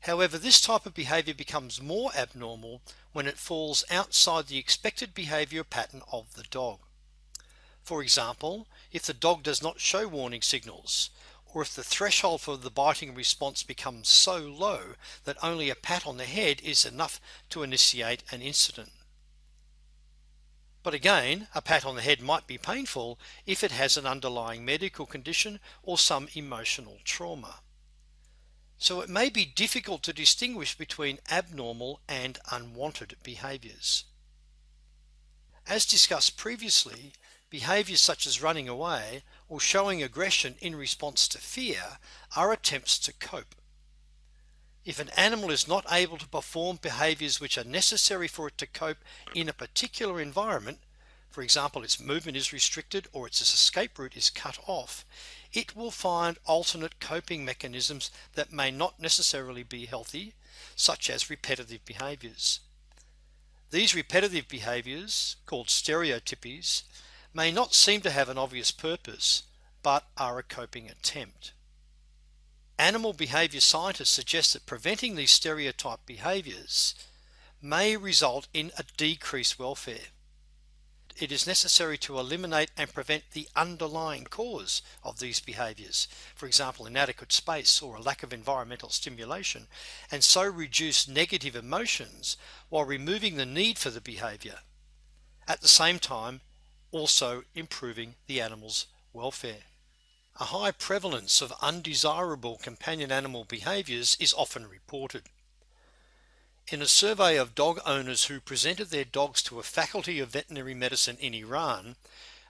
However, this type of behavior becomes more abnormal when it falls outside the expected behavior pattern of the dog. For example, if the dog does not show warning signals, or if the threshold for the biting response becomes so low that only a pat on the head is enough to initiate an incident. But again, a pat on the head might be painful if it has an underlying medical condition or some emotional trauma. So it may be difficult to distinguish between abnormal and unwanted behaviors. As discussed previously, behaviors such as running away or showing aggression in response to fear are attempts to cope. If an animal is not able to perform behaviors which are necessary for it to cope in a particular environment, for example, its movement is restricted or its escape route is cut off, it will find alternate coping mechanisms that may not necessarily be healthy, such as repetitive behaviors. These repetitive behaviors, called stereotypies, may not seem to have an obvious purpose, but are a coping attempt. Animal behavior scientists suggest that preventing these stereotype behaviors may result in a decreased welfare. It is necessary to eliminate and prevent the underlying cause of these behaviors, for example, inadequate space or a lack of environmental stimulation, and so reduce negative emotions while removing the need for the behavior. At the same time, also improving the animal's welfare. A high prevalence of undesirable companion animal behaviors is often reported. In a survey of dog owners who presented their dogs to a faculty of veterinary medicine in Iran,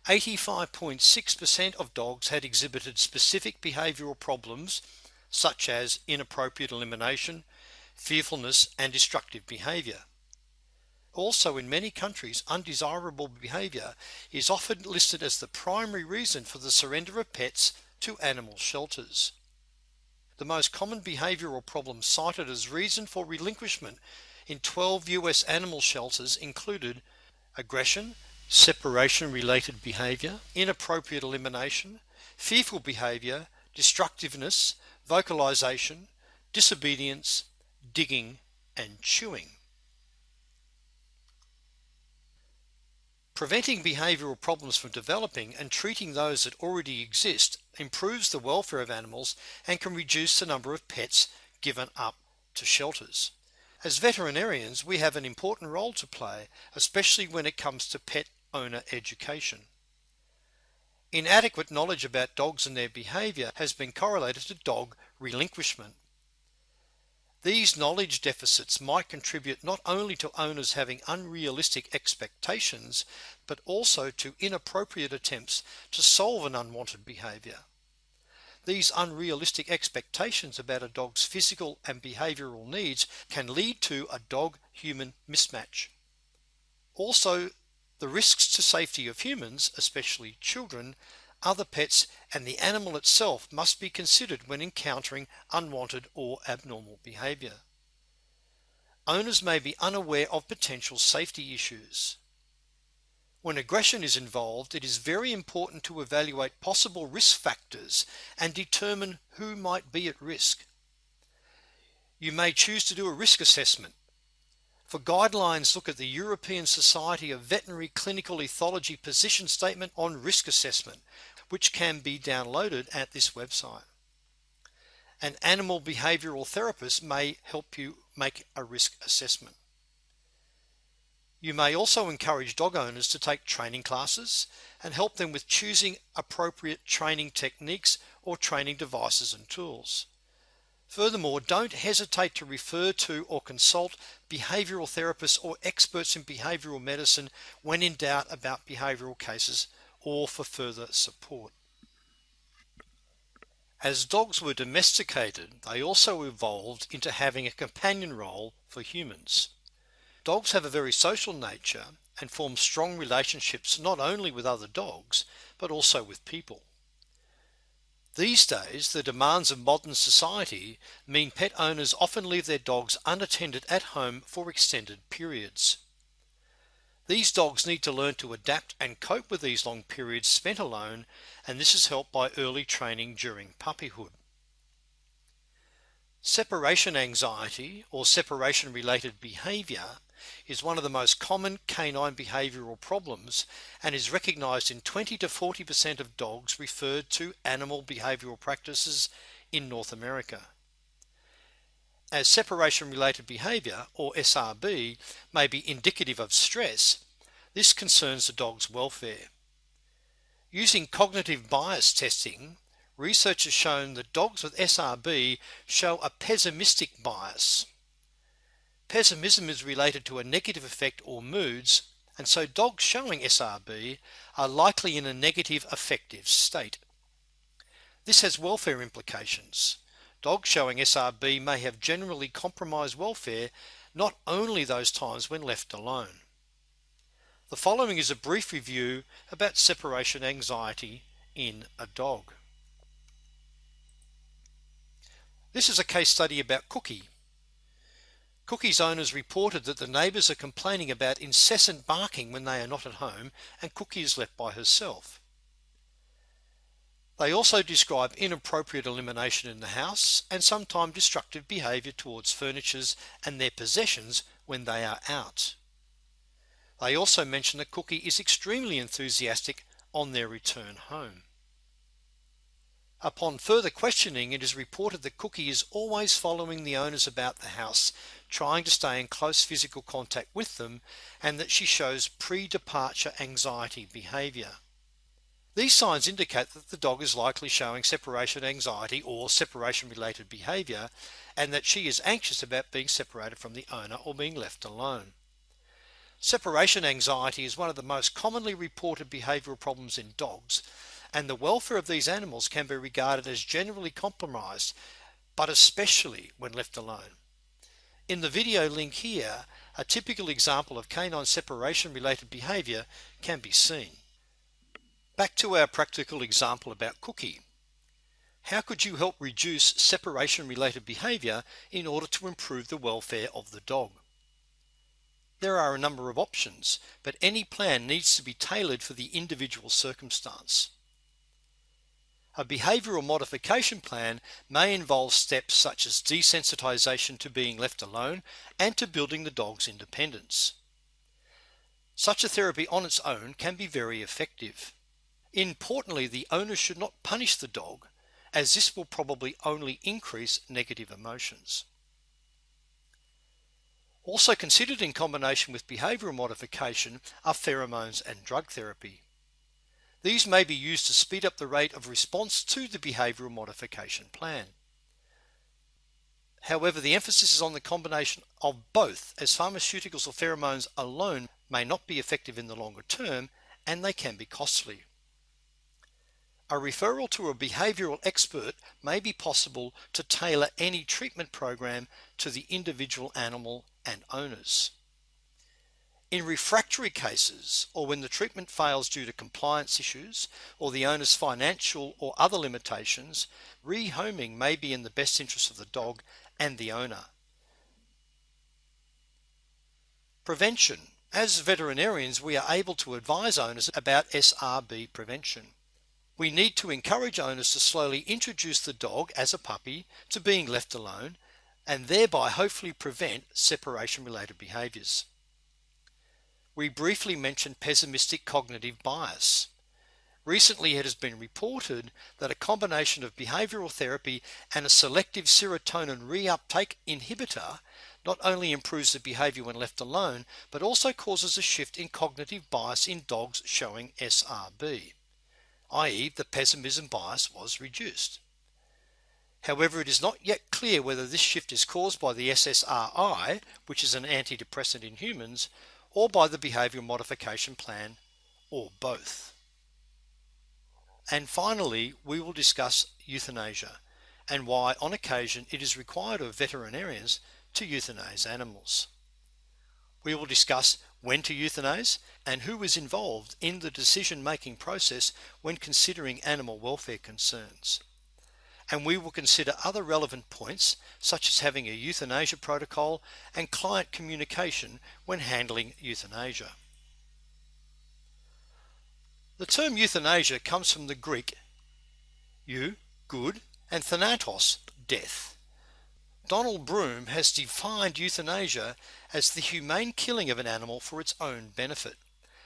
85.6% of dogs had exhibited specific behavioral problems such as inappropriate elimination, fearfulness, and destructive behavior. Also, in many countries, undesirable behavior is often listed as the primary reason for the surrender of pets to animal shelters. The most common behavioral problems cited as reason for relinquishment in 12 US animal shelters included aggression, separation-related behavior, inappropriate elimination, fearful behavior, destructiveness, vocalization, disobedience, digging, and chewing. Preventing behavioral problems from developing and treating those that already exist improves the welfare of animals and can reduce the number of pets given up to shelters. As veterinarians, we have an important role to play, especially when it comes to pet owner education. Inadequate knowledge about dogs and their behavior has been correlated to dog relinquishment. These knowledge deficits might contribute not only to owners having unrealistic expectations, but also to inappropriate attempts to solve an unwanted behavior. These unrealistic expectations about a dog's physical and behavioral needs can lead to a dog-human mismatch. Also, the risks to safety of humans, especially children, other pets, and the animal itself must be considered when encountering unwanted or abnormal behavior. Owners may be unaware of potential safety issues. When aggression is involved, it is very important to evaluate possible risk factors and determine who might be at risk. You may choose to do a risk assessment. For guidelines, look at the European Society of Veterinary Clinical Ethology Position Statement on Risk Assessment, which can be downloaded at this website. An animal behavioral therapist may help you make a risk assessment. You may also encourage dog owners to take training classes and help them with choosing appropriate training techniques or training devices and tools. Furthermore, don't hesitate to refer to or consult behavioral therapists or experts in behavioral medicine when in doubt about behavioral cases or for further support. As dogs were domesticated, they also evolved into having a companion role for humans. Dogs have a very social nature, and form strong relationships not only with other dogs, but also with people. These days, the demands of modern society mean pet owners often leave their dogs unattended at home for extended periods. These dogs need to learn to adapt and cope with these long periods spent alone, and this is helped by early training during puppyhood. Separation anxiety or separation-related behavior is one of the most common canine behavioral problems and is recognized in 20 to 40% of dogs referred to animal behavioral practices in North America. As separation-related behavior, or SRB, may be indicative of stress, this concerns the dog's welfare. Using cognitive bias testing, research has shown that dogs with SRB show a pessimistic bias. Pessimism is related to a negative effect or moods, and so dogs showing SRB are likely in a negative affective state. This has welfare implications. Dogs showing SRB may have generally compromised welfare, not only those times when left alone. The following is a brief review about separation anxiety in a dog. This is a case study about Cookie. Cookie's owners reported that the neighbours are complaining about incessant barking when they are not at home and Cookie is left by herself. They also describe inappropriate elimination in the house and sometimes destructive behaviour towards furniture and their possessions when they are out. They also mention that Cookie is extremely enthusiastic on their return home. Upon further questioning, it is reported that Cookie is always following the owners about the house, trying to stay in close physical contact with them, and that she shows pre-departure anxiety behaviour. These signs indicate that the dog is likely showing separation anxiety or separation-related behaviour, and that she is anxious about being separated from the owner or being left alone. Separation anxiety is one of the most commonly reported behavioural problems in dogs, and the welfare of these animals can be regarded as generally compromised, but especially when left alone. In the video link here, a typical example of canine separation-related behaviour can be seen. Back to our practical example about Cookie. How could you help reduce separation-related behaviour in order to improve the welfare of the dog? There are a number of options, but any plan needs to be tailored for the individual circumstance. A behavioural modification plan may involve steps such as desensitization to being left alone and to building the dog's independence. Such a therapy on its own can be very effective. Importantly, the owner should not punish the dog, as this will probably only increase negative emotions. Also considered in combination with behavioural modification are pheromones and drug therapy. These may be used to speed up the rate of response to the behavioural modification plan. However, the emphasis is on the combination of both, as pharmaceuticals or pheromones alone may not be effective in the longer term, and they can be costly. A referral to a behavioural expert may be possible to tailor any treatment program to the individual animal and owners. In refractory cases, or when the treatment fails due to compliance issues or the owner's financial or other limitations, rehoming may be in the best interest of the dog and the owner. Prevention. As veterinarians, we are able to advise owners about SRB prevention. We need to encourage owners to slowly introduce the dog as a puppy to being left alone, and thereby hopefully prevent separation-related behaviours. We briefly mentioned pessimistic cognitive bias. Recently, it has been reported that a combination of behavioural therapy and a selective serotonin reuptake inhibitor not only improves the behaviour when left alone, but also causes a shift in cognitive bias in dogs showing SRB, i.e. the pessimism bias was reduced. However, it is not yet clear whether this shift is caused by the SSRI, which is an antidepressant in humans, or by the behavioural modification plan, or both. And finally, we will discuss euthanasia and why on occasion it is required of veterinarians to euthanize animals. We will discuss when to euthanize, and who is involved in the decision-making process when considering animal welfare concerns. And we will consider other relevant points such as having a euthanasia protocol and client communication when handling euthanasia. The term euthanasia comes from the Greek eu, good, and thanatos, death. Donald Broom has defined euthanasia as the humane killing of an animal for its own benefit,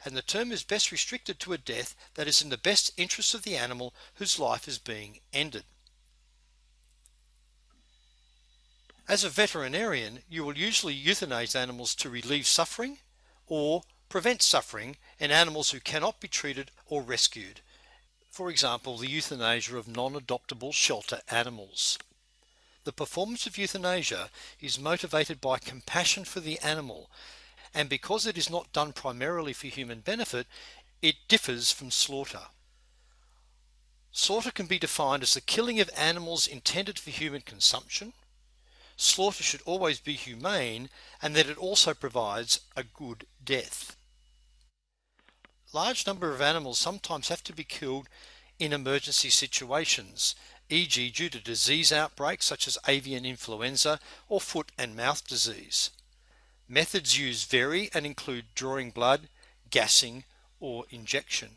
and the term is best restricted to a death that is in the best interest of the animal whose life is being ended. As a veterinarian, you will usually euthanize animals to relieve suffering or prevent suffering in animals who cannot be treated or rescued. For example, the euthanasia of non-adoptable shelter animals. The performance of euthanasia is motivated by compassion for the animal, and because it is not done primarily for human benefit, it differs from slaughter. Slaughter can be defined as the killing of animals intended for human consumption. Slaughter should always be humane, and that it also provides a good death. Large number of animals sometimes have to be killed in emergency situations, e.g. due to disease outbreaks such as avian influenza or foot and mouth disease. Methods used vary and include drawing blood, gassing, or injection.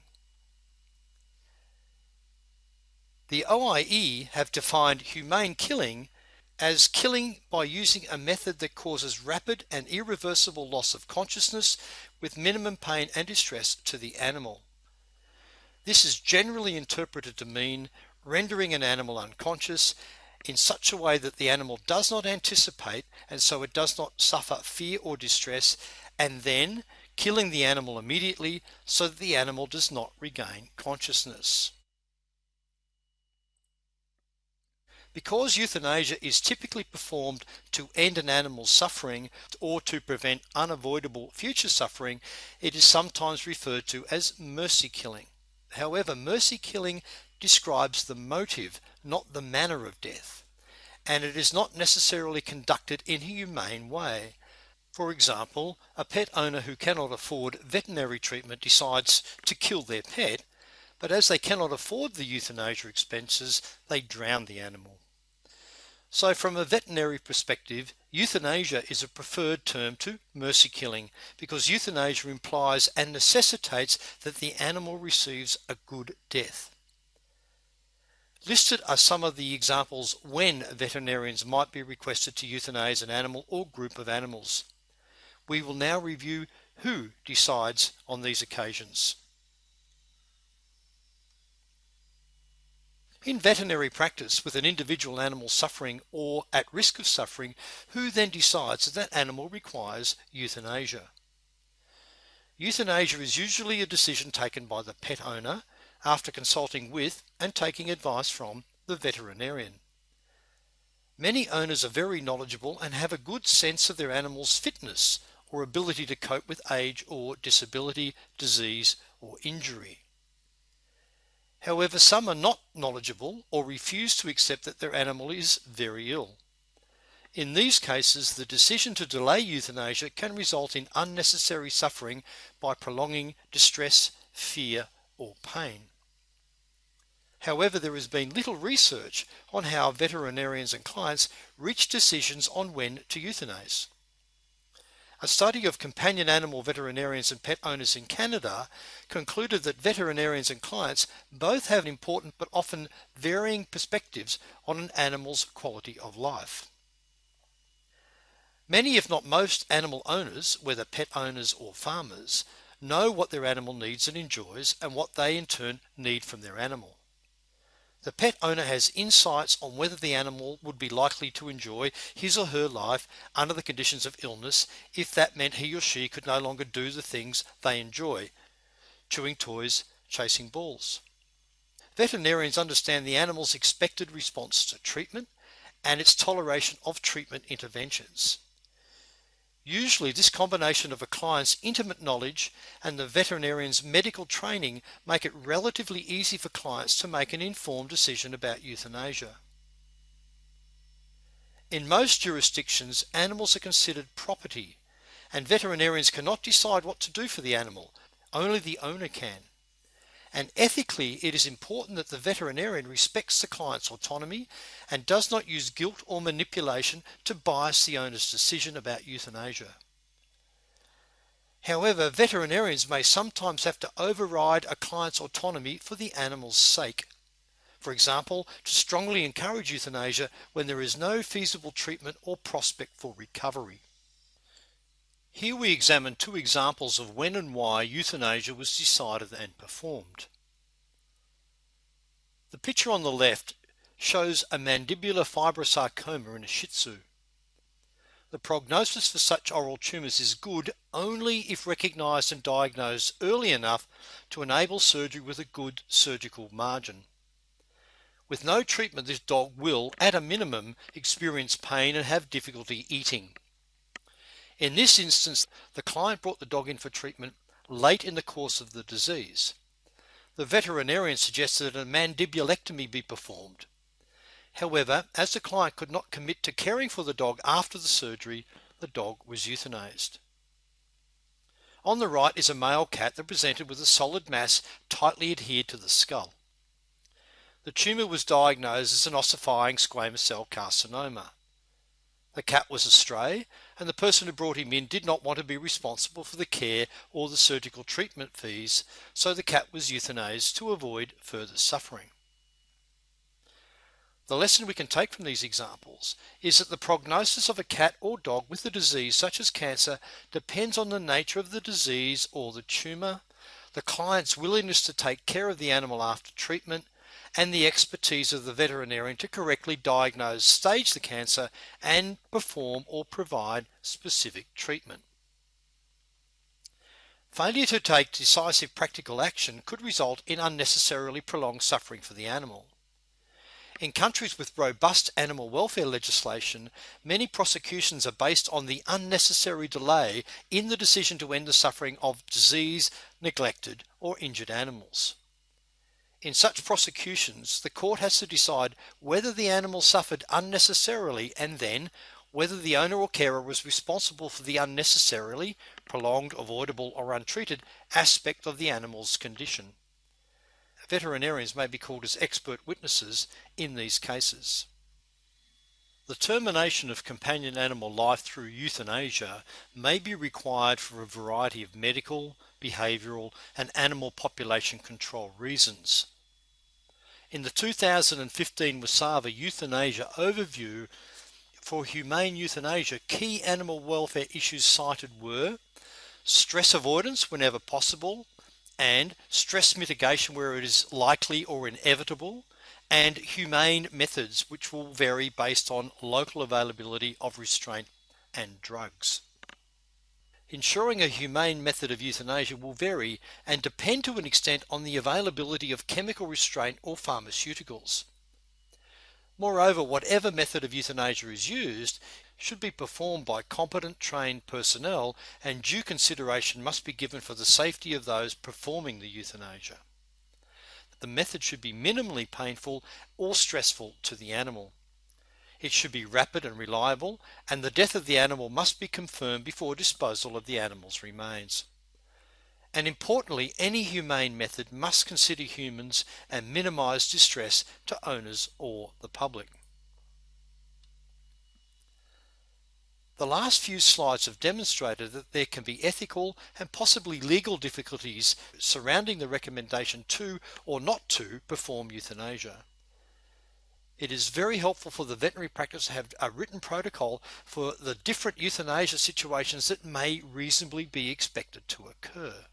The OIE have defined humane killing as killing by using a method that causes rapid and irreversible loss of consciousness with minimum pain and distress to the animal. This is generally interpreted to mean rendering an animal unconscious in such a way that the animal does not anticipate and so it does not suffer fear or distress, and then killing the animal immediately so that the animal does not regain consciousness. Because euthanasia is typically performed to end an animal's suffering or to prevent unavoidable future suffering, it is sometimes referred to as mercy killing. However, mercy killing describes the motive, not the manner of death, and it is not necessarily conducted in a humane way. For example, a pet owner who cannot afford veterinary treatment decides to kill their pet, but as they cannot afford the euthanasia expenses, they drown the animal. So from a veterinary perspective, euthanasia is a preferred term to mercy killing because euthanasia implies and necessitates that the animal receives a good death. Listed are some of the examples when veterinarians might be requested to euthanize an animal or group of animals. We will now review who decides on these occasions. In veterinary practice, with an individual animal suffering or at risk of suffering, who then decides that that animal requires euthanasia? Euthanasia is usually a decision taken by the pet owner after consulting with and taking advice from the veterinarian. Many owners are very knowledgeable and have a good sense of their animal's fitness or ability to cope with age or disability, disease or injury. However, some are not knowledgeable or refuse to accept that their animal is very ill. In these cases, the decision to delay euthanasia can result in unnecessary suffering by prolonging distress, fear, or pain. However, there has been little research on how veterinarians and clients reach decisions on when to euthanize. A study of companion animal veterinarians and pet owners in Canada concluded that veterinarians and clients both have important but often varying perspectives on an animal's quality of life. Many, if not most, animal owners, whether pet owners or farmers, know what their animal needs and enjoys and what they in turn need from their animal. The pet owner has insights on whether the animal would be likely to enjoy his or her life under the conditions of illness if that meant he or she could no longer do the things they enjoy, chewing toys, chasing balls. Veterinarians understand the animal's expected response to treatment and its toleration of treatment interventions. Usually, this combination of a client's intimate knowledge and the veterinarian's medical training make it relatively easy for clients to make an informed decision about euthanasia. In most jurisdictions, animals are considered property, and veterinarians cannot decide what to do for the animal. Only the owner can. And ethically, it is important that the veterinarian respects the client's autonomy and does not use guilt or manipulation to bias the owner's decision about euthanasia. However, veterinarians may sometimes have to override a client's autonomy for the animal's sake. For example, to strongly encourage euthanasia when there is no feasible treatment or prospect for recovery. Here we examine two examples of when and why euthanasia was decided and performed. The picture on the left shows a mandibular fibrosarcoma in a Shih Tzu. The prognosis for such oral tumours is good only if recognised and diagnosed early enough to enable surgery with a good surgical margin. With no treatment, this dog will, at a minimum, experience pain and have difficulty eating. In this instance, the client brought the dog in for treatment late in the course of the disease. The veterinarian suggested that a mandibulectomy be performed. However, as the client could not commit to caring for the dog after the surgery, the dog was euthanized. On the right is a male cat that presented with a solid mass tightly adhered to the skull. The tumour was diagnosed as an ossifying squamous cell carcinoma. The cat was a stray, and the person who brought him in did not want to be responsible for the care or the surgical treatment fees, so the cat was euthanized to avoid further suffering. The lesson we can take from these examples is that the prognosis of a cat or dog with a disease such as cancer depends on the nature of the disease or the tumour, the client's willingness to take care of the animal after treatment, and the expertise of the veterinarian to correctly diagnose, stage the cancer, and perform or provide specific treatment. Failure to take decisive practical action could result in unnecessarily prolonged suffering for the animal. In countries with robust animal welfare legislation, many prosecutions are based on the unnecessary delay in the decision to end the suffering of diseased, neglected, or injured animals. In such prosecutions, the court has to decide whether the animal suffered unnecessarily and then whether the owner or carer was responsible for the unnecessarily, prolonged, avoidable, or untreated aspect of the animal's condition. Veterinarians may be called as expert witnesses in these cases. The termination of companion animal life through euthanasia may be required for a variety of medical, behavioural, and animal population control reasons. In the 2015 WSAVA Euthanasia Overview for Humane Euthanasia, key animal welfare issues cited were stress avoidance whenever possible, and stress mitigation where it is likely or inevitable, and humane methods which will vary based on local availability of restraint and drugs. Ensuring a humane method of euthanasia will vary and depend to an extent on the availability of chemical restraint or pharmaceuticals. Moreover, whatever method of euthanasia is used should be performed by competent trained personnel, and due consideration must be given for the safety of those performing the euthanasia. The method should be minimally painful or stressful to the animal. It should be rapid and reliable, and the death of the animal must be confirmed before disposal of the animal's remains. And importantly, any humane method must consider humans and minimise distress to owners or the public. The last few slides have demonstrated that there can be ethical and possibly legal difficulties surrounding the recommendation to or not to perform euthanasia. It is very helpful for the veterinary practice to have a written protocol for the different euthanasia situations that may reasonably be expected to occur.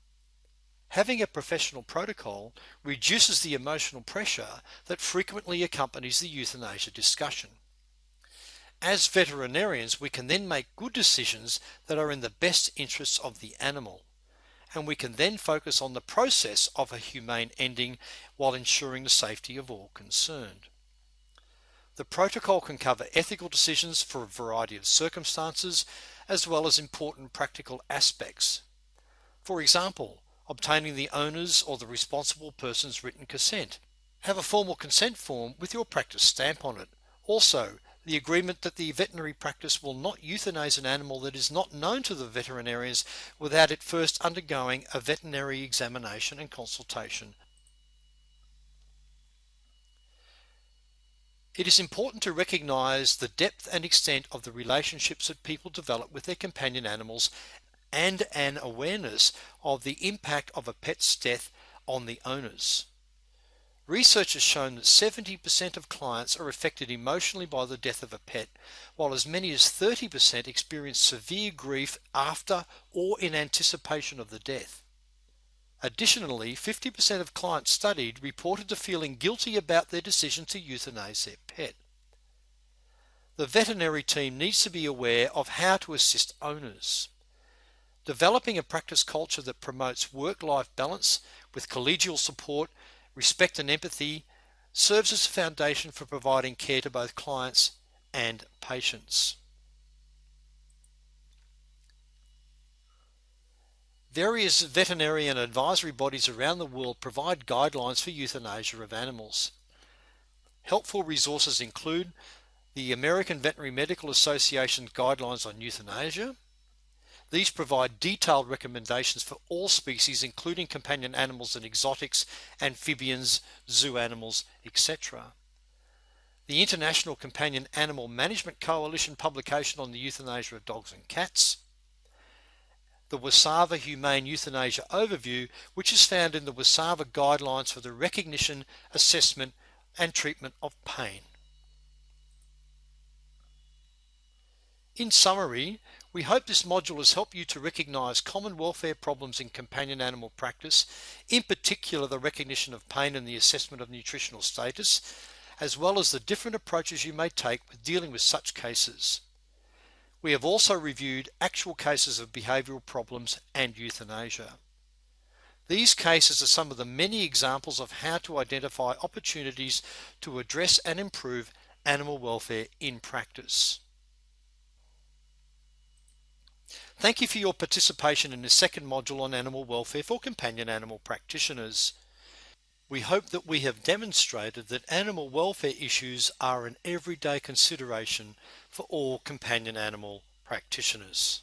Having a professional protocol reduces the emotional pressure that frequently accompanies the euthanasia discussion. As veterinarians, we can then make good decisions that are in the best interests of the animal, and we can then focus on the process of a humane ending while ensuring the safety of all concerned. The protocol can cover ethical decisions for a variety of circumstances, as well as important practical aspects. For example, obtaining the owner's or the responsible person's written consent. Have a formal consent form with your practice stamp on it. Also, the agreement that the veterinary practice will not euthanize an animal that is not known to the veterinarians without it first undergoing a veterinary examination and consultation. It is important to recognize the depth and extent of the relationships that people develop with their companion animals and an awareness of the impact of a pet's death on the owners. Research has shown that 70% of clients are affected emotionally by the death of a pet, while as many as 30% experience severe grief after or in anticipation of the death. Additionally, 50% of clients studied reported to feeling guilty about their decision to euthanize their pet. The veterinary team needs to be aware of how to assist owners. Developing a practice culture that promotes work-life balance with collegial support, respect and empathy serves as a foundation for providing care to both clients and patients. Various veterinary and advisory bodies around the world provide guidelines for euthanasia of animals. Helpful resources include the American Veterinary Medical Association Guidelines on Euthanasia. These provide detailed recommendations for all species, including companion animals and exotics, amphibians, zoo animals, etc. The International Companion Animal Management Coalition publication on the euthanasia of dogs and cats. The WSAVA Humane Euthanasia Overview, which is found in the WSAVA Guidelines for the Recognition, Assessment and Treatment of Pain. In summary, we hope this module has helped you to recognise common welfare problems in companion animal practice, in particular the recognition of pain and the assessment of nutritional status, as well as the different approaches you may take with dealing with such cases. We have also reviewed actual cases of behavioural problems and euthanasia. These cases are some of the many examples of how to identify opportunities to address and improve animal welfare in practice. Thank you for your participation in the second module on animal welfare for companion animal practitioners. We hope that we have demonstrated that animal welfare issues are an everyday consideration for all companion animal practitioners.